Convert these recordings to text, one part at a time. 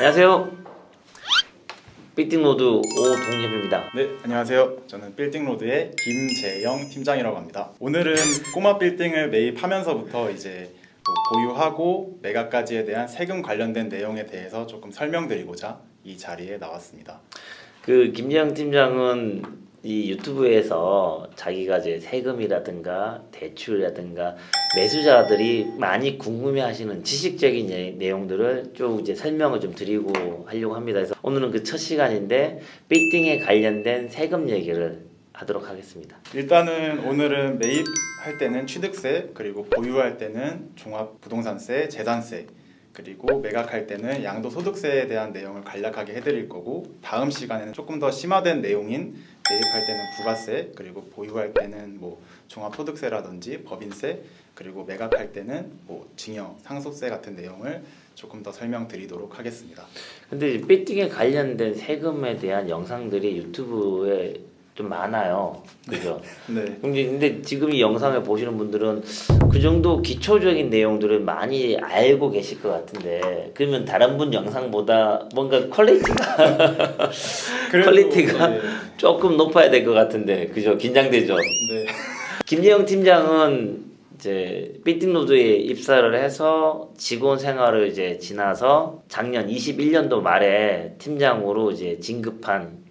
안녕하세요. 빌딩로드 오동엽입니다. 네, 안녕하세요. 저는 빌딩로드의 김재영 팀장이라고 합니다. 오늘은 꼬마 빌딩을 매입하면서부터 이제 보유하고 매각까지에 대한 세금 관련된 내용에 대해서 조금 설명드리고자 이 자리에 나왔습니다. 그 김재영 팀장은 이 유튜브에서 자기가 이제 세금이라든가 대출이라든가 매수자들이 많이 궁금해하시는 지식적인 내용들을 쭉 이제 설명을 좀 드리고 하려고 합니다. 그래서 오늘은 그 첫 시간인데 빌딩에 관련된 세금 얘기를 하도록 하겠습니다. 일단은 오늘은 매입할 때는 취득세, 그리고 보유할 때는 종합부동산세, 재산세, 그리고 매각할 때는 양도소득세에 대한 내용을 간략하게 해드릴 거고, 다음 시간에는 조금 더 심화된 내용인 매입할 때는 부가세, 그리고 보유할 때는 종합소득세라든지 법인세, 그리고 매각할 때는 증여, 상속세 같은 내용을 조금 더 설명드리도록 하겠습니다. 근데 빌딩에 관련된 세금에 대한 영상들이 유튜브에 좀 많아요. 그죠? 네. 근데 지금 이 영상을 보시는 분들은 그 정도 기초적인 내용들을 많이 알고 계실 것 같은데, 그러면 다른 분 영상보다 뭔가 퀄리티가 네. 조금 높아야 될 것 같은데, 그죠? 긴장되죠? 네. 김재영 팀장은 이제 빌딩로드에 입사를 해서 직원 생활을 이제 지나서 작년 21년도 말에 팀장으로 이제 진급한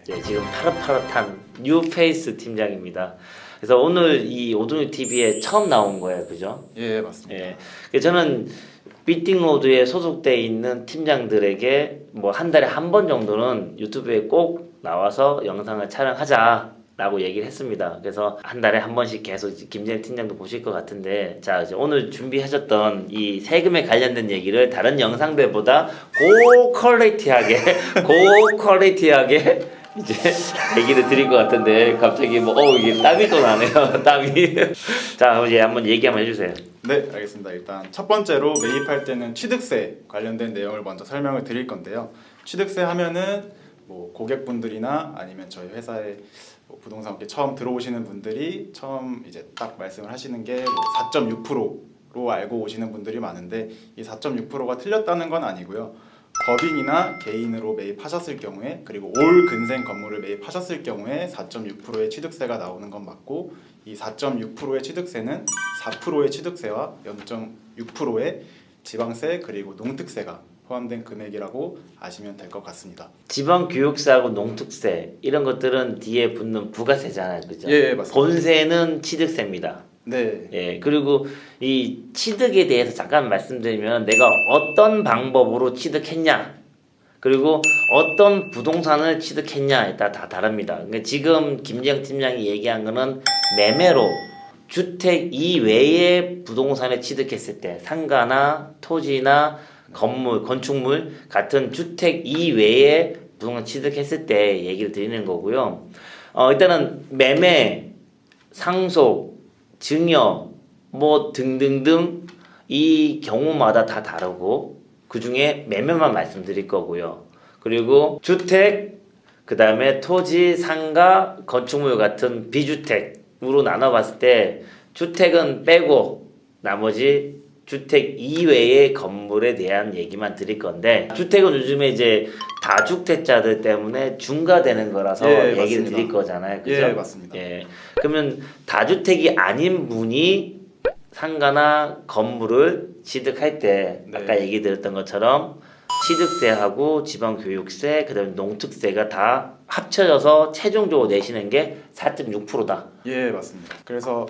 지금 파릇파릇한 뉴페이스 팀장입니다. 그래서 오늘 이 오동유 TV에 처음 나온 거예요, 그죠? 예, 맞습니다. 예. 그래서 저는 빌딩로드에 소속돼 있는 팀장들에게 한 달에 한 번 정도는 유튜브에 꼭 나와서 영상을 촬영하자라고 얘기를 했습니다. 그래서 한 달에 한 번씩 계속 김재영 팀장도 보실 것 같은데, 자 이제 오늘 준비하셨던 이 세금에 관련된 얘기를 다른 영상들보다 고퀄리티하게 이제 얘기를 드릴 것 같은데, 갑자기 이게 땀이 또 나네요. 땀이. 자, 이제 한번 얘기 한번 해주세요. 네, 알겠습니다. 일단 첫 번째로 매입할 때는 취득세 관련된 내용을 먼저 설명을 드릴 건데요. 취득세 하면은 고객분들이나 아니면 저희 회사에 부동산업계 처음 들어오시는 분들이 처음 이제 딱 말씀을 하시는 게 4.6%로 알고 오시는 분들이 많은데, 이 4.6%가 틀렸다는 건 아니고요. 법인이나 개인으로 매입하셨을 경우에, 그리고 올 근생 건물을 매입하셨을 경우에 4.6%의 취득세가 나오는 건 맞고, 이 4.6%의 취득세는 4%의 취득세와 0.6%의 지방세 그리고 농특세가 포함된 금액이라고 아시면 될 것 같습니다. 지방교육세하고 농특세 이런 것들은 뒤에 붙는 부가세잖아요, 그죠? 예, 맞습니다. 본세는 취득세입니다. 네. 예, 그리고 이 취득에 대해서 잠깐 말씀드리면, 내가 어떤 방법으로 취득했냐, 그리고 어떤 부동산을 취득했냐에 따라 다 다릅니다. 그러니까 지금 김재영 팀장이 얘기한 거는 매매로 주택 이외의 부동산을 취득했을 때, 상가나 토지나 건물, 건축물 같은 주택 이외의 부동산 취득했을 때 얘기를 드리는 거고요. 일단은 매매, 상속, 증여 등등등 이 경우마다 다 다르고, 그 중에 매매만 말씀드릴 거고요. 그리고 주택, 그 다음에 토지, 상가, 건축물 같은 비주택으로 나눠봤을 때, 주택은 빼고 나머지 주택 이외의 건물에 대한 얘기만 드릴 건데, 주택은 요즘에 이제 다주택자들 때문에 중과되는 거라서 얘기를 맞습니다. 드릴 거잖아요, 그죠? 예, 맞습니다. 예. 그러면 다주택이 아닌 분이 상가나 건물을 취득할 때, 아까 얘기 드렸던 것처럼 취득세하고 지방교육세, 그다음에 농특세가 다 합쳐져서 최종적으로 내시는 게 4.6%다. 예, 맞습니다. 그래서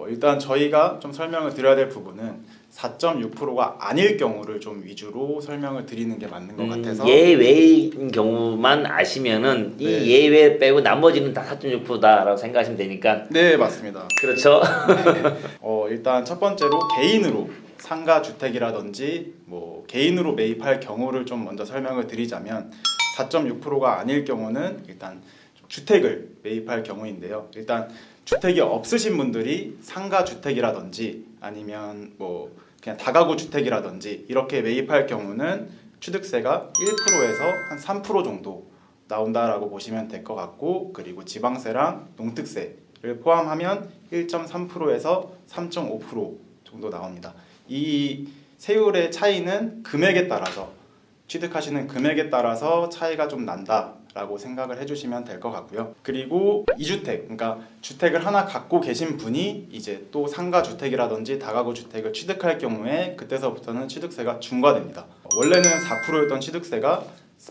일단 저희가 좀 설명을 드려야 될 부분은 4.6%가 아닐 경우를 좀 위주로 설명을 드리는 게 맞는 것 같아서, 예외인 경우만 아시면은 이 예외 빼고 나머지는 다 4.6%다라고 생각하시면 되니까. 네, 맞습니다. 그렇죠. 일단 첫 번째로 개인으로 상가 주택이라든지 개인으로 매입할 경우를 좀 먼저 설명을 드리자면, 4.6%가 아닐 경우는 일단 주택을 매입할 경우인데요. 일단 주택이 없으신 분들이 상가 주택이라든지 아니면 그냥 다가구 주택이라든지 이렇게 매입할 경우는 취득세가 1%에서 한 3% 정도 나온다라고 보시면 될 것 같고, 그리고 지방세랑 농특세를 포함하면 1.3%에서 3.5% 정도 나옵니다. 이 세율의 차이는 금액에 따라서 취득하시는 금액에 따라서 차이가 좀 난다라고 생각을 해주시면 될 것 같고요. 그리고 2주택, 그러니까 주택을 하나 갖고 계신 분이 이제 또 상가 주택이라든지 다가구 주택을 취득할 경우에 그때서부터는 취득세가 중과됩니다. 원래는 4%였던 취득세가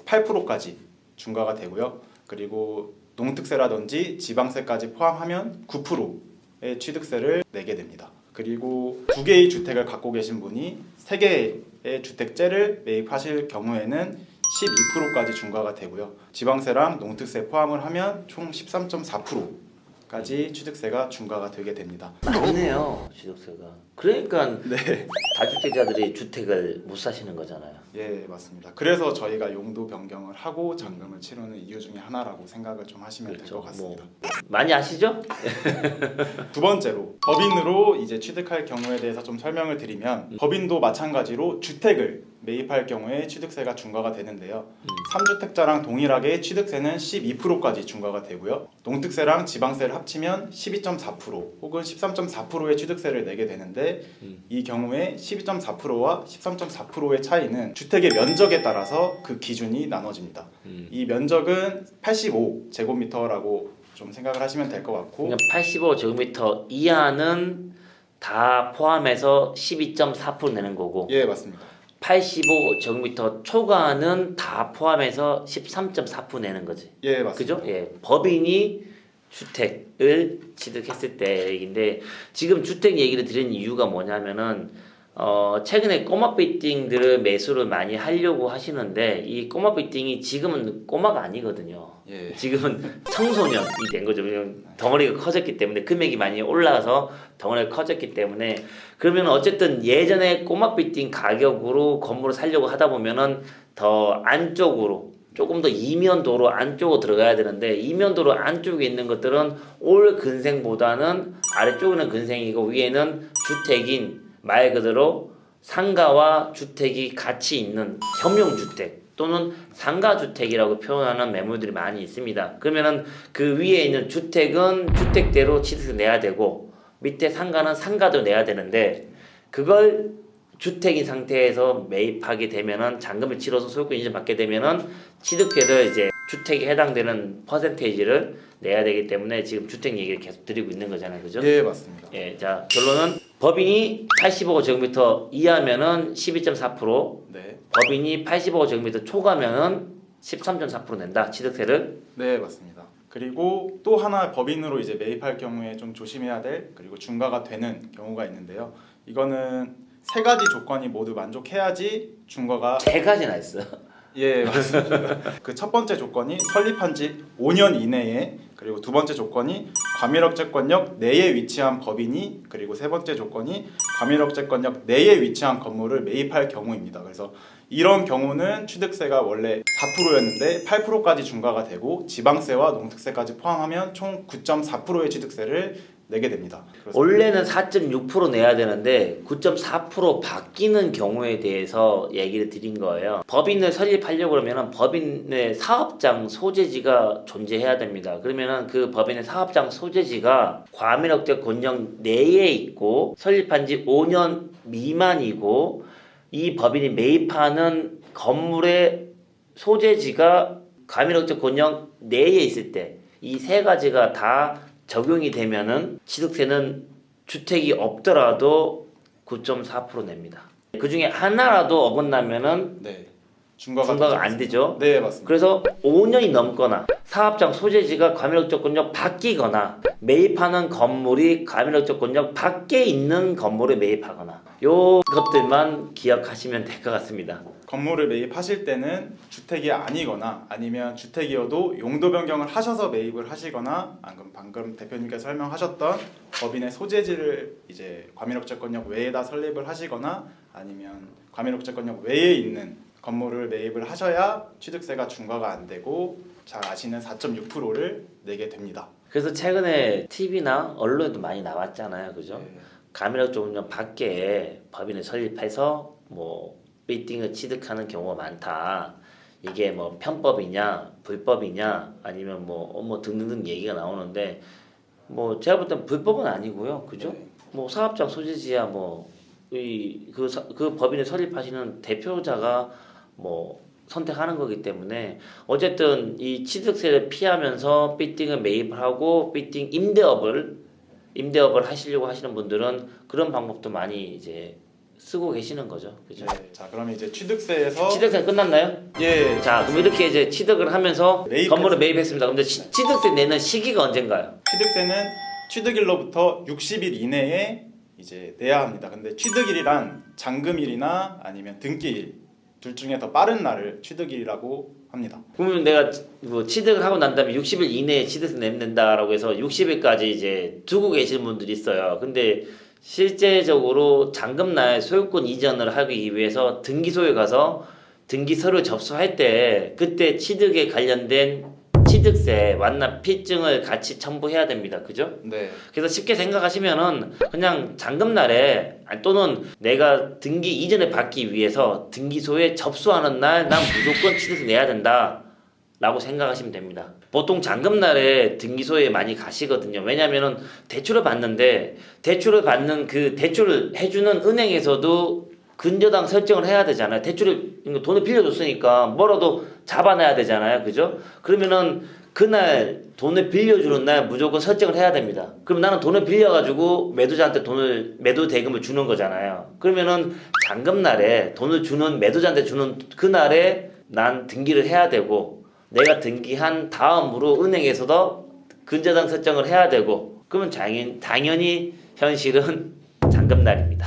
8%까지 중과가 되고요. 그리고 농특세라든지 지방세까지 포함하면 9%의 취득세를 내게 됩니다. 그리고 2개의 주택을 갖고 계신 분이 3개의 주택제를 매입하실 경우에는 12%까지 중과가 되고요. 지방세랑 농특세 포함을 하면 총 13.4%까지 취득세가 중과가 되게 됩니다. 많네요, 취득세가. 그러니까 네, 다주택자들이 주택을 못 사시는 거잖아요. 예, 맞습니다. 그래서 저희가 용도 변경을 하고 잔금을 치르는 이유 중에 하나라고 생각을 좀 하시면 될 것 같습니다. 많이 아시죠? 두 번째로 법인으로 이제 취득할 경우에 대해서 좀 설명을 드리면 법인도 마찬가지로 주택을 매입할 경우에 취득세가 중과가 되는데요. 3주택자랑 동일하게 취득세는 12%까지 중과가 되고요. 농특세랑 지방세를 합치면 12.4% 혹은 13.4%의 취득세를 내게 되는데 이 경우에 12.4%와 13.4%의 차이는 주택의 면적에 따라서 그 기준이 나눠집니다. 이 면적은 85제곱미터라고 좀 생각을 하시면 될 것 같고, 그냥 85제곱미터 이하는 다 포함해서 12.4% 내는 거고, 예, 맞습니다. 85제곱미터 초과는 다 포함해서 13.4% 내는 거지. 예, 맞습니다. 그죠? 예. 법인이 주택을 취득했을 때 얘기인데, 지금 주택 얘기를 드리는 이유가 뭐냐면은 최근에 꼬마 빌딩들을 매수를 많이 하려고 하시는데, 이 꼬마 빌딩이 지금은 꼬마가 아니거든요. 예. 지금은 청소년이 된 거죠. 왜냐면 덩어리가 커졌기 때문에, 금액이 많이 올라가서 덩어리가 커졌기 때문에. 그러면 어쨌든 예전에 꼬마 빌딩 가격으로 건물을 살려고 하다 보면은 더 안쪽으로, 조금 더 이면도로 안쪽으로 들어가야 되는데, 이면도로 안쪽에 있는 것들은 올 근생보다는 아래쪽에는 근생이고 위에는 주택인, 말 그대로 상가와 주택이 같이 있는 협용주택 또는 상가주택이라고 표현하는 매물들이 많이 있습니다. 그러면은 그 위에 있는 주택은 주택대로 취득세 내야 되고, 밑에 상가는 상가도 내야 되는데, 그걸 주택인 상태에서 매입하게 되면은, 잔금을 치러서 소유권 이전받게 되면은 취득세를 이제 주택에 해당되는 퍼센테이지를 내야 되기 때문에 지금 주택 얘기를 계속 드리고 있는 거잖아요. 그죠? 예, 맞습니다. 예, 자, 결론은 법인이 85제곱미터 이하면은 12.4%, 네, 법인이 85제곱미터 초과면은 13.4% 낸다, 취득세를. 네, 맞습니다. 그리고 또 하나 법인으로 이제 매입할 경우에 좀 조심해야 될, 그리고 중과가 되는 경우가 있는데요. 이거는 3가지 조건이 모두 만족해야지 중과가, 세 가지나 있어. 예, 맞습니다. 그 첫 번째 조건이 설립한 지 5년 이내에, 그리고 두 번째 조건이 과밀억제권역 내에 위치한 법인이, 그리고 세 번째 조건이 과밀억제권역 내에 위치한 건물을 매입할 경우입니다. 그래서 이런 경우는 취득세가 원래 4%였는데 8%까지 중과가 되고, 지방세와 농특세까지 포함하면 총 9.4%의 취득세를 내게 됩니다. 그래서 원래는 4.6% 내야 되는데 9.4% 바뀌는 경우에 대해서 얘기를 드린 거예요. 법인을 설립하려고 그러면 법인의 사업장 소재지가 존재해야 됩니다. 그러면은 그 법인의 사업장 소재지가 과밀억제 권역 내에 있고 설립한 지 5년 미만이고, 이 법인이 매입하는 건물의 소재지가 과밀억제 권역 내에 있을 때, 이 세 가지가 다 적용이 되면은 취득세는 주택이 없더라도 9.4% 냅니다. 그 중에 하나라도 어긋나면은 네, 중과가 안 되죠. 네, 맞습니다. 그래서 5년이 넘거나 사업장 소재지가 과밀억제권역 바뀌거나 매입하는 건물이 과밀억제권역 밖에 있는 건물을 매입하거나, 요 것들만 기억하시면 될 것 같습니다. 건물을 매입하실 때는 주택이 아니거나, 아니면 주택이어도 용도 변경을 하셔서 매입을 하시거나, 방금 대표님께서 설명하셨던 법인의 소재지를 이제 과밀억제권역 외에다 설립을 하시거나, 아니면 과밀억제권역 외에 있는 건물을 매입을 하셔야 취득세가 중과가 안 되고 잘 아시는 4.6%를 내게 됩니다. 그래서 최근에 TV나 언론에도 많이 나왔잖아요. 그죠? 네. 과밀억제권역 밖에 법인을 설립해서 뭐 빌딩을 취득하는 경우가 많다. 이게 뭐 편법이냐 불법이냐 아니면 뭐 등등등 얘기가 나오는데, 뭐 제가 볼 땐 불법은 아니고요. 그죠? 네. 뭐 사업장 소재지야 그 법인을 설립하시는 대표자가 뭐 선택하는 거기 때문에 어쨌든 이 취득세를 피하면서 빌딩을 매입을 하고 빌딩 임대업을 하시려고 하시는 분들은 그런 방법도 많이 이제 쓰고 계시는 거죠. 그죠? 네. 자, 그러면 이제 취득세에서 취득세 끝났나요? 예. 자, 그럼 이렇게 이제 취득을 하면서 매입했- 건물을 매입했습니다. 근데 취득세 내는 시기가 언젠가요? 취득세는 취득일로부터 60일 이내에 이제 내야 합니다. 근데 취득일이란 잔금일이나 아니면 등기일 둘 중에 더 빠른 날을 취득일이라고 합니다. 그러면 내가 뭐 취득을 하고 난 다음에 60일 이내에 취득세 내면 된다라고 해서 60일까지 이제 두고 계시는 분들이 있어요. 근데 실제적으로 잔금날 소유권 이전을 하기 위해서 등기소에 가서 등기서를 접수할 때 그때 취득에 관련된 취득세 완납 필증을 같이 첨부해야 됩니다. 그죠? 네. 그래서 쉽게 생각하시면은 그냥 잔금날에 또는 내가 등기 이전에 받기 위해서 등기소에 접수하는 날 난 무조건 취득세 내야 된다 라고 생각하시면 됩니다. 보통 잔금날에 등기소에 많이 가시거든요. 왜냐면은 대출을 받는데 대출을 받는 그 대출을 해주는 은행에서도 근저당 설정을 해야 되잖아요. 대출을 돈을 빌려줬으니까 뭐라도 잡아놔야 되잖아요. 그죠? 그러면은 그날 돈을 빌려주는 날 무조건 설정을 해야 됩니다. 그럼 나는 돈을 빌려가지고 매도자한테 매도 대금을 주는 거잖아요. 그러면은 잔금날에 돈을 주는 매도자한테 주는 그날에 난 등기를 해야 되고 내가 등기한 다음으로 은행에서도 근저당 설정을 해야 되고 그러면 당연히 현실은 잔금날입니다.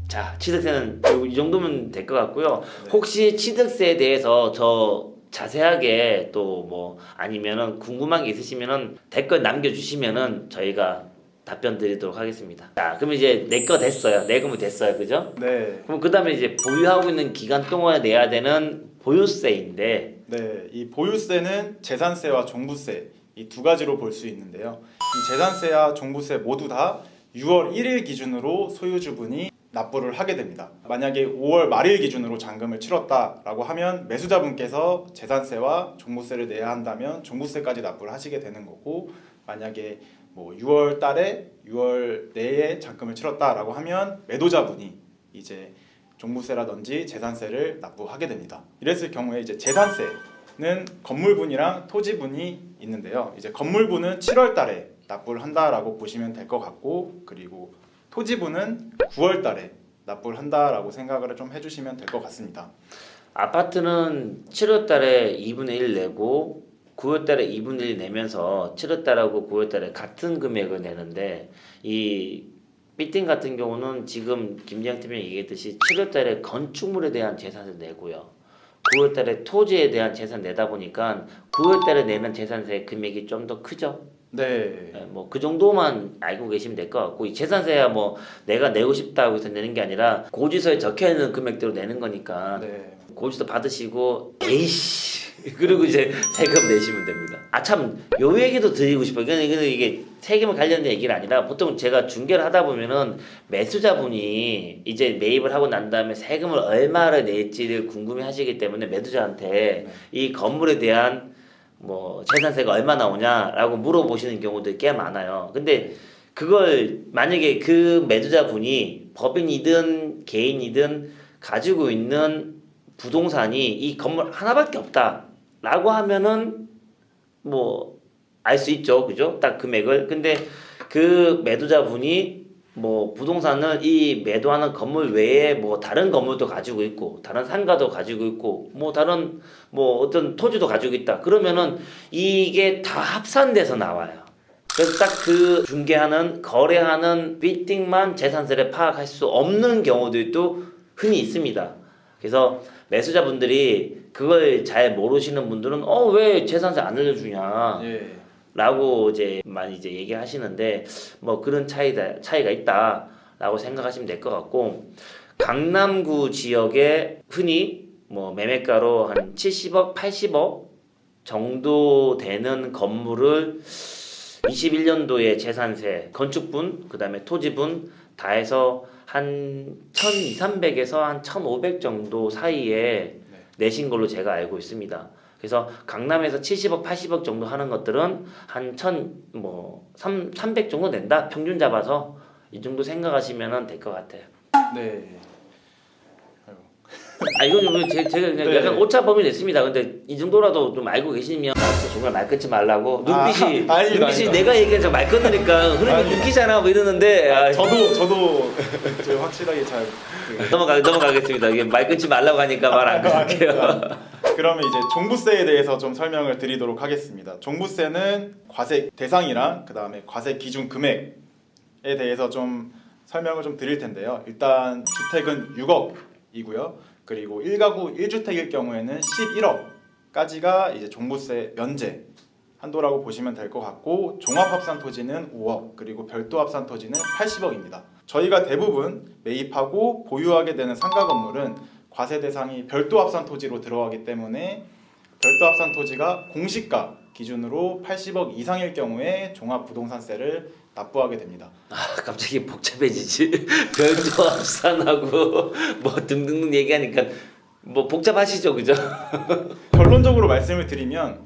자, 취득세는 이 정도면 될 것 같고요. 혹시 취득세에 대해서 저 자세하게 또 뭐 아니면은 궁금한 게 있으시면은 댓글 남겨주시면은 저희가 답변 드리도록 하겠습니다. 자, 그럼 이제 내 거 됐어요. 내금이 됐어요. 그죠? 네. 그럼 그 다음에 이제 보유하고 있는 기간 동안에 내야 되는 보유세인데 네. 이 보유세는 재산세와 종부세 이 두 가지로 볼 수 있는데요. 이 재산세와 종부세 모두 다 6월 1일 기준으로 소유주분이 납부를 하게 됩니다. 만약에 5월 말일 기준으로 잔금을 치렀다라고 하면 매수자분께서 재산세와 종부세를 내야 한다면 종부세까지 납부를 하시게 되는 거고, 만약에 뭐 6월 달에 6월 내에 잔금을 치렀다라고 하면 매도자분이 이제 종부세라든지 재산세를 납부하게 됩니다. 이랬을 경우에 이제 재산세는 건물분이랑 토지분이 있는데요. 이제 건물분은 7월 달에 납부를 한다라고 보시면 될 것 같고, 그리고 토지분은 9월 달에 납부를 한다라고 생각을 좀 해주시면 될 것 같습니다. 아파트는 7월 달에 2분의 1 내고 9월 달에 2분의 1 내면서 7월 달하고 9월 달에 같은 금액을 내는데, 이 빌딩 같은 경우는 지금 김재영 팀장이 얘기했듯이 7월 달에 건축물에 대한 재산세 내고요. 9월 달에 토지에 대한 재산 내다 보니까 9월 달에 내는 재산세 금액이 좀 더 크죠. 네. 뭐 그 정도만 알고 계시면 될 것 같고, 이 재산세야 뭐 내가 내고 싶다고 해서 내는 게 아니라 고지서에 적혀 있는 금액대로 내는 거니까 네. 고지서 받으시고 에이씨 그리고 이제 세금 내시면 됩니다. 아 참 요 얘기도 드리고 싶어요. 이게 세금 관련된 얘기가 아니라 보통 제가 중개를 하다 보면은 매수자분이 이제 매입을 하고 난 다음에 세금을 얼마를 낼지를 궁금해 하시기 때문에 매도자한테 이 건물에 대한 뭐 재산세가 얼마 나오냐라고 물어보시는 경우들이 꽤 많아요. 근데 그걸 만약에 그 매도자분이 법인이든 개인이든 가지고 있는 부동산이 이 건물 하나밖에 없다라고 하면은 뭐 알 수 있죠. 그죠? 딱 금액을. 근데 그 매도자분이 뭐 부동산을 이 매도하는 건물 외에 뭐 다른 건물도 가지고 있고 다른 상가도 가지고 있고 뭐 다른 뭐 어떤 토지도 가지고 있다. 그러면은 이게 다 합산돼서 나와요. 그래서 딱 그 중개하는 거래하는 빌딩만 재산세를 파악할 수 없는 경우들도 흔히 있습니다. 그래서 매수자분들이 그걸 잘 모르시는 분들은 왜 재산세 안 알려주냐 예. 라고 이제 많이 이제 얘기하시는데, 뭐 그런 차이가 있다라고 생각하시면 될 것 같고, 강남구 지역에 흔히 뭐 매매가로 한 70억, 80억 정도 되는 건물을 21년도에 재산세, 건축분, 그 다음에 토지분 다 해서 한 1,200~1,300에서 한 1,500 정도 사이에 내신 걸로 제가 알고 있습니다. 그래서 강남에서 70억, 80억 정도 하는 것들은 한 300 정도 낸다? 평균 잡아서 이 정도 생각하시면 될 것 같아요. 네. 아이고. 아 이건 좀 제가 그냥 네. 약간 오차 범위 냈습니다. 근데 이 정도라도 좀 알고 계시면 알았어, 정말 말 끊지 말라고. 눈빛이 아닙니다, 눈빛이 아닙니다. 내가 얘기해서 말 끊으니까 흐름이 아닙니다. 끊기잖아 뭐 이러는데 저도 좀 확실하게 잘 넘어가겠습니다. 이게 말 끊지 말라고 하니까 말 안 끊을게요. 그러면 이제 종부세에 대해서 좀 설명을 드리도록 하겠습니다. 종부세는 과세 대상이랑 그 다음에 과세 기준 금액에 대해서 좀 설명을 좀 드릴 텐데요. 일단 주택은 6억이고요. 그리고 1가구 1주택일 경우에는 11억까지가 이제 종부세 면제 한도라고 보시면 될 것 같고, 종합합산 토지는 5억, 그리고 별도 합산 토지는 80억입니다. 저희가 대부분 매입하고 보유하게 되는 상가 건물은 과세 대상이 별도 합산 토지로 들어가기 때문에 별도 합산 토지가 공시가 기준으로 80억 이상일 경우에 종합부동산세를 납부하게 됩니다. 아 갑자기 복잡해지지. 별도 합산하고 뭐 등등등 얘기하니까 뭐 복잡하시죠, 그죠? 결론적으로 말씀을 드리면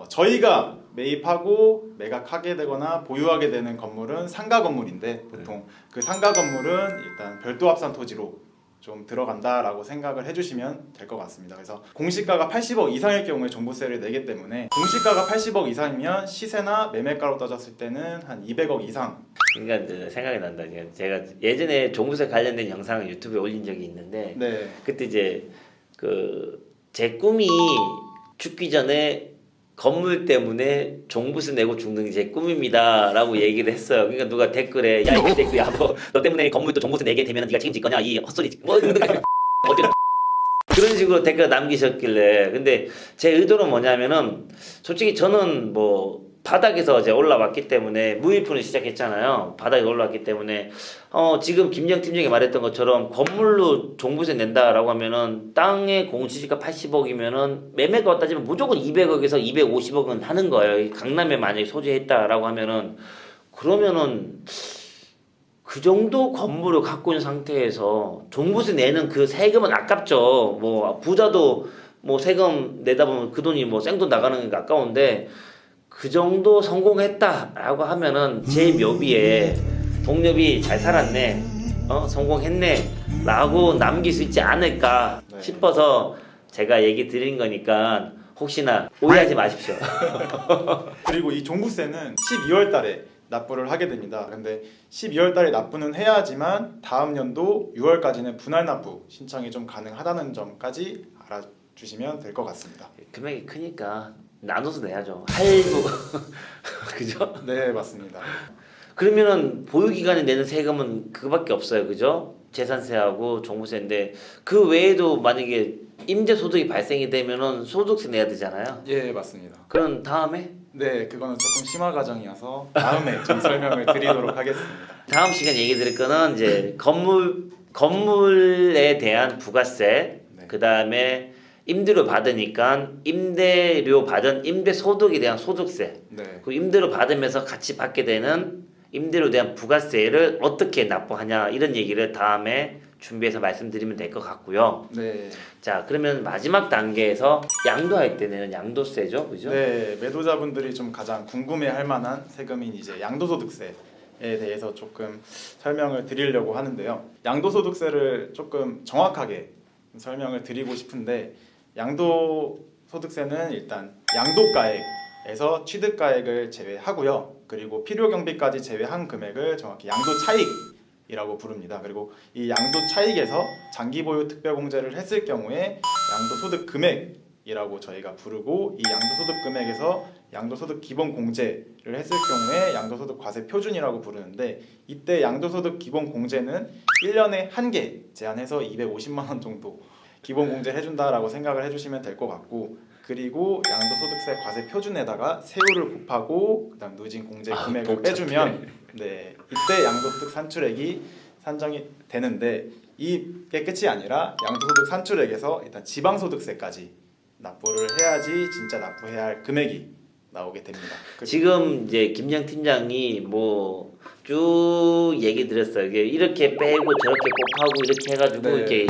저희가 매입하고 매각하게 되거나 보유하게 되는 건물은 상가 건물인데, 보통 그 상가 건물은 일단 별도 합산 토지로 좀 들어간다라고 생각을 해주시면 될 것 같습니다. 그래서 공시가가 80억 이상일 경우에 종부세를 내기 때문에, 공시가가 80억 이상이면 시세나 매매가로 따졌을 때는 한 200억 이상. 그러니까 이제 생각이 난다. 제가 예전에 종부세 관련된 영상을 유튜브에 올린 적이 있는데 네. 그때 이제 그 제 꿈이 죽기 전에 건물 때문에 종부세 내고 죽는 게 제 꿈입니다라고 얘기를 했어요. 그러니까 누가 댓글에 야 이 새끼야 너 때문에 건물도 종부세 내게 되면 네가 책임질 거냐 이 헛소리 뭐 어떻게 그런 식으로 댓글 남기셨길래. 근데 제 의도는 뭐냐면은 솔직히 저는 뭐 바닥에서 이제 올라왔기 때문에 무일푼을 시작했잖아요. 바닥에 올라왔기 때문에 지금 김영 팀장이 말했던 것처럼 건물로 종부세 낸다라고 하면은 땅의 공시지가 80억이면은 매매가 따지면 무조건 200억에서 250억은 하는 거예요. 강남에 만약에 소재했다라고 하면은 그러면은 그 정도 건물을 갖고 있는 상태에서 종부세 내는 그 세금은 아깝죠. 뭐 부자도 뭐 세금 내다 보면 그 돈이 뭐 생돈 나가는 게 아까운데 그 정도 성공했다라고 하면은 제 묘비에 동료비 잘 살았네, 성공했네 라고 남길 수 있지 않을까 네. 싶어서 제가 얘기 드린 거니까 혹시나 오해하지 마십시오. 그리고 이 종부세는 12월 달에 납부를 하게 됩니다. 근데 12월 달에 납부는 해야 하지만 다음 연도 6월까지는 분할 납부 신청이 좀 가능하다는 점까지 알아주시면 될 것 같습니다. 금액이 크니까 나눠서 내야죠. 할부 그죠? 네, 맞습니다. 그러면은 보유기간에 내는 세금은 그거밖에 없어요, 그죠? 재산세하고 종부세인데 그 외에도 만약에 임대소득이 발생이 되면은 소득세 내야 되잖아요. 예, 맞습니다. 그럼 다음에 네, 그거는 조금 심화 과정이어서 다음에 좀 설명을 드리도록 하겠습니다. 다음 시간 얘기 드릴 거는 이제 건물에 대한 부가세, 네. 그 다음에 임대료 받으니까 임대료 받은 임대소득에 대한 소득세, 네. 그리고 임대료 받으면서 같이 받게 되는 임대료에 대한 부가세를 어떻게 납부하냐 이런 얘기를 다음에 준비해서 말씀드리면 될 것 같고요. 네. 자, 그러면 마지막 단계에서 양도할 때는 양도세죠, 그죠? 네, 매도자분들이 좀 가장 궁금해할 만한 세금인 이제 양도소득세에 대해서 조금 설명을 드리려고 하는데요. 양도소득세를 조금 정확하게 설명을 드리고 싶은데, 양도소득세는 일단 양도가액에서 취득가액을 제외하고요. 그리고 필요경비까지 제외한 금액을 정확히 양도차익이라고 부릅니다. 그리고 이 양도차익에서 장기보유 특별공제를 했을 경우에 양도소득 금액이라고 저희가 부르고, 이 양도소득 금액에서 양도소득 기본공제를 했을 경우에 양도소득 과세 표준이라고 부르는데, 이때 양도소득 기본공제는 1년에 한 개 제한해서 250만 원 정도 기본공제 해준다라고 생각을 해주시면 될 것 같고, 그리고 양도소득세 과세 표준에다가 세율을 곱하고 그다음 누진 공제 금액을 빼주면 네, 이때 양도소득 산출액이 산정이 되는데, 이게 끝이 아니라 양도소득 산출액에서 일단 지방소득세까지 납부를 해야지 진짜 납부해야 할 금액이 나오게 됩니다. 지금 이제 김영 팀장이 뭐 쭉 얘기 드렸어요. 이렇게 빼고 저렇게 곱하고 이렇게 해가지고 네. 이렇게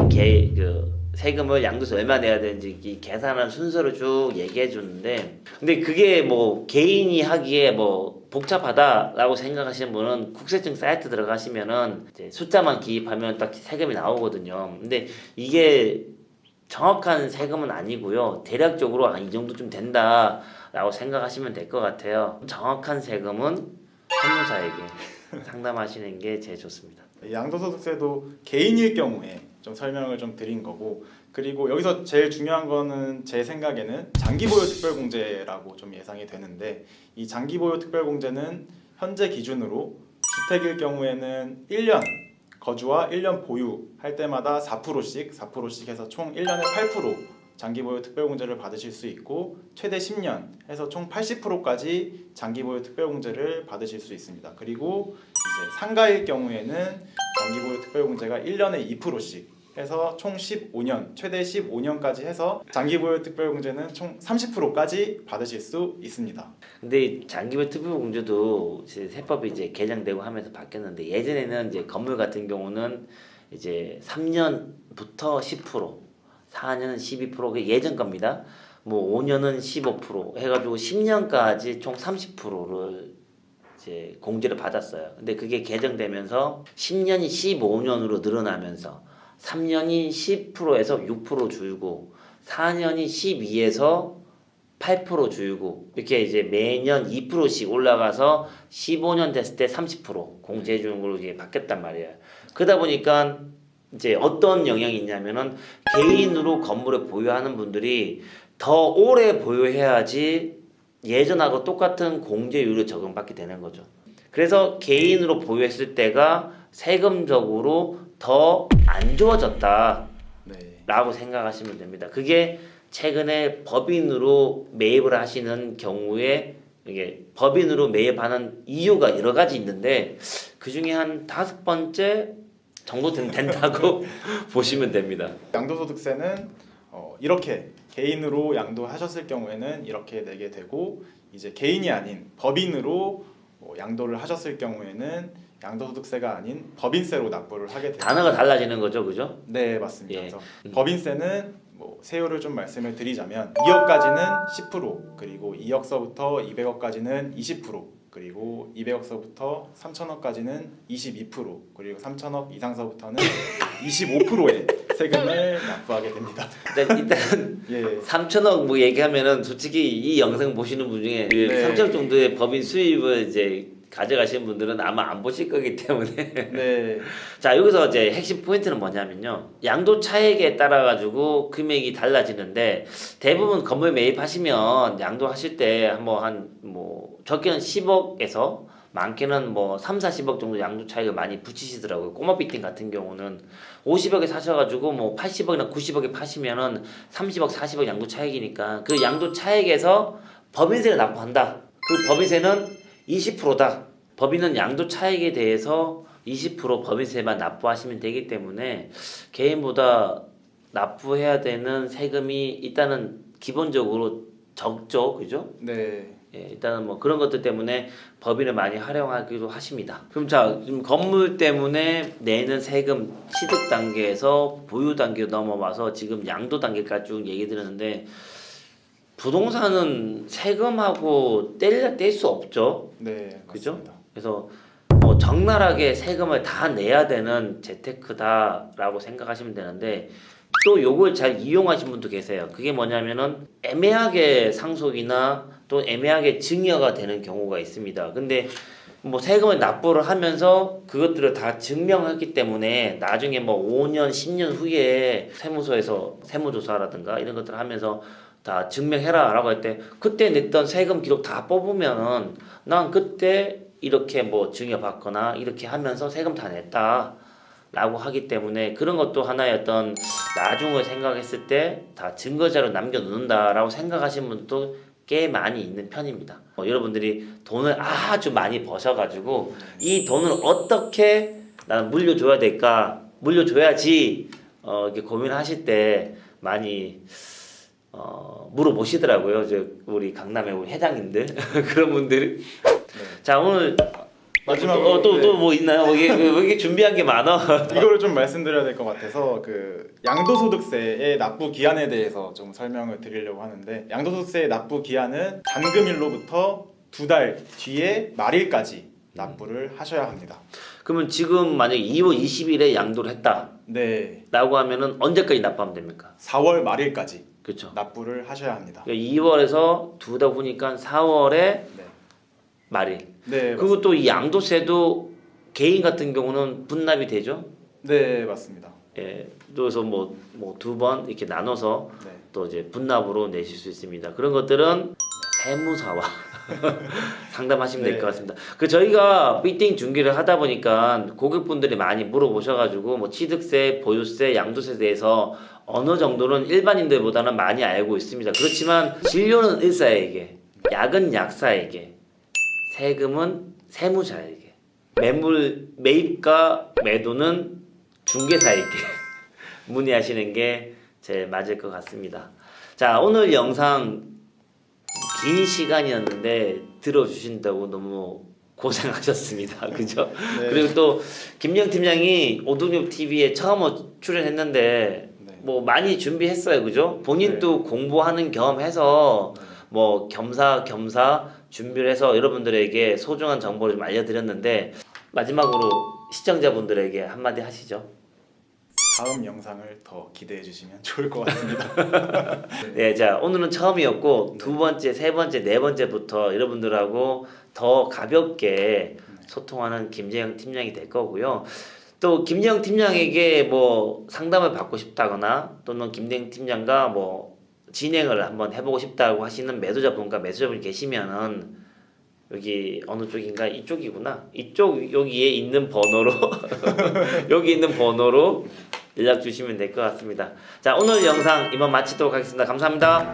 그 세금을 양도세 얼마 내야 되는지 이 계산한 순서를 쭉 얘기해 주는데, 근데 그게 뭐 개인이 하기에 뭐 복잡하다라고 생각하시는 분은 국세청 사이트 들어가시면은 이제 숫자만 기입하면 딱 세금이 나오거든요. 근데 이게 정확한 세금은 아니고요. 대략적으로 이 정도쯤 된다라고 생각하시면 될 것 같아요. 정확한 세금은 세무사에게 상담하시는 게 제일 좋습니다. 양도소득세도 개인일 경우에 좀 설명을 좀 드린 거고, 그리고 여기서 제일 중요한 거는 제 생각에는 장기보유 특별공제라고 좀 예상이 되는데, 이 장기보유 특별공제는 현재 기준으로 주택일 경우에는 1년 거주와 1년 보유할 때마다 4%씩 해서 총 1년에 8% 장기보유 특별공제를 받으실 수 있고, 최대 10년 해서 총 80%까지 장기보유 특별공제를 받으실 수 있습니다. 그리고 이제 상가일 경우에는 장기보유 특별공제가 1년에 2%씩 해서 총 15년, 최대 15년까지 해서 장기보유 특별공제는 총 30%까지 받으실 수 있습니다. 근데 이 장기보유 특별공제도 이제 세법이 이제 개정되고 하면서 바뀌었는데, 예전에는 이제 건물 같은 경우는 이제 3년부터 10%, 4년은 12%, 그 예전 겁니다. 뭐 5년은 15% 해가지고 10년까지 총 30%를 이제 공제를 받았어요. 근데 그게 개정되면서 10년이 15년으로 늘어나면서 3년이 10%에서 6% 줄고 4년이 12에서 8% 줄고 이렇게 이제 매년 2%씩 올라가서 15년 됐을 때 30% 공제해 주는 걸로 이제 바뀌었단 말이에요. 그러다 보니까 이제 어떤 영향이 있냐면은 개인으로 건물을 보유하는 분들이 더 오래 보유해야지 예전하고 똑같은 공제율을 적용받게 되는 거죠. 그래서 개인으로 보유했을 때가 세금적으로 더 안 좋아졌다라고 네. 생각하시면 됩니다. 그게 최근에 법인으로 매입을 하시는 경우에 이게 법인으로 매입하는 이유가 여러 가지 있는데 그 중에 한 5번째 정도 된다고 보시면 됩니다. 양도소득세는 이렇게 개인으로 양도하셨을 경우에는 이렇게 내게 되고, 이제 개인이 아닌 법인으로 양도를 하셨을 경우에는 양도소득세가 아닌 법인세로 납부를 하게 됩니다. 단어가 달라지는 거죠, 그죠? 네, 맞습니다. 예. 그래서 법인세는 뭐 세율을 좀 말씀을 드리자면 2억까지는 10%, 그리고 2억서부터 200억까지는 20%, 그리고 200억서부터 3천억까지는 22%, 그리고 3천억 이상서부터는 25%의 세금을 납부하게 됩니다. 일단 예. 3천억 뭐 얘기하면은 솔직히 이 영상 보시는 분 중에 네. 3천억 정도의 법인 수입을 이제 가져가시는 분들은 아마 안 보실 거기 때문에 네. 자, 여기서 이제 핵심 포인트는 뭐냐면요, 양도 차익에 따라 가지고 금액이 달라지는데 대부분 건물 매입하시면 양도하실 때 뭐 적게는 10억에서 많게는 뭐 3, 40억 정도 양도 차익을 많이 붙이시더라고요. 꼬마 비팅 같은 경우는 50억에 사셔가지고 뭐 80억이나 90억에 파시면은 30억, 40억 양도 차익이니까 그 양도 차익에서 법인세를 납부한다. 그 법인세는 20%다. 법인은 양도 차익에 대해서 20% 법인세만 납부하시면 되기 때문에 개인보다 납부해야 되는 세금이 일단은 기본적으로 적죠, 그죠? 네. 예, 일단은 뭐 그런 것들 때문에 법인을 많이 활용하기도 하십니다. 그럼 자, 지금 건물 때문에 내는 세금 취득 단계에서 보유 단계로 넘어와서 지금 양도 단계까지 쭉 얘기 드렸는데, 부동산은 세금하고 뗄 수 없죠. 네, 그죠? 맞습니다. 그래서 뭐 적나라하게 세금을 다 내야 되는 재테크다라고 생각하시면 되는데, 또 요걸 잘 이용하신 분도 계세요. 그게 뭐냐면은 애매하게 상속이나 또 애매하게 증여가 되는 경우가 있습니다. 근데 뭐 세금을 납부를 하면서 그것들을 다 증명했기 때문에 나중에 뭐 5년, 10년 후에 세무서에서 세무조사라든가 이런 것들을 하면서 다 증명해라 라고 할 때 그때 냈던 세금 기록 다 뽑으면은 난 그때 이렇게 뭐 증여받거나 이렇게 하면서 세금 다 냈다 라고 하기 때문에, 그런 것도 하나의 어떤 나중을 생각했을 때 다 증거자료 남겨놓는다 라고 생각하시는 분도 꽤 많이 있는 편입니다. 여러분들이 돈을 아주 많이 버셔가지고 이 돈을 어떻게 나는 물려줘야 될까, 물려줘야지 이렇게 고민하실 때 많이 물어보시더라고요. 우리 강남의 우리 회장님들 그런 분들이. 자, 오늘 마지막으로 또 뭐 있나요? 여기 준비한 게 많아. 이거를 좀 말씀드려야 될 것 같아서 그 양도소득세의 납부 기한에 대해서 좀 설명을 드리려고 하는데, 양도소득세의 납부 기한은 잔금일로부터 2달 뒤에 말일까지 납부를 하셔야 합니다. 그러면 지금 만약에 2월 20일에 양도를 했다라고 네, 하면은 언제까지 납부하면 됩니까? 4월 말일까지 그렇죠. 납부를 하셔야 합니다. 2월에서 두다 보니까 4월에 네, 말일. 네, 그리고 또 이 양도세도 개인 같은 경우는 분납이 되죠. 네, 맞습니다. 예, 그래서 뭐 두 번 이렇게 나눠서 네, 또 이제 분납으로 내실 수 있습니다. 그런 것들은 세무사와 상담하시면 될 네. 것 같습니다. 그 저희가 비팅 중개를 하다 보니까 고객분들이 많이 물어보셔가지고 뭐 취득세, 보유세, 양도세에 대해서 어느 정도는 일반인들보다는 많이 알고 있습니다. 그렇지만 진료는 의사에게, 약은 약사에게, 세금은 세무사에게, 매입과 매도는 중개사에게 문의하시는 게 제일 맞을 것 같습니다. 자, 오늘 영상 긴 시간이었는데 들어주신다고 너무 고생하셨습니다. 그죠? 네. 그리고 또 김영 팀장이 오두뉴 TV에 처음 출연했는데 네. 뭐 많이 준비했어요. 그죠? 본인도 공부하는 겸 해서 뭐 겸사겸사 준비를 해서 여러분들에게 소중한 정보를 좀 알려드렸는데 마지막으로 시청자분들에게 한마디 하시죠. 다음 영상을 더 기대해 주시면 좋을 것 같습니다. 네, 자 오늘은 처음이었고 두 번째, 세 번째, 네 번째부터 여러분들하고 더 가볍게 소통하는 김재영 팀장이 될 거고요. 또 김재영 팀장에게 뭐 상담을 받고 싶다거나 또는 김재영 팀장과 뭐 진행을 한번 해보고 싶다고 하시는 매도자분과 매수자분이 계시면은 여기 어느 쪽인가 이쪽이구나 이쪽 여기에 있는 번호로 여기 있는 번호로 연락 주시면 될 것 같습니다. 자 오늘 영상 이만 마치도록 하겠습니다. 감사합니다.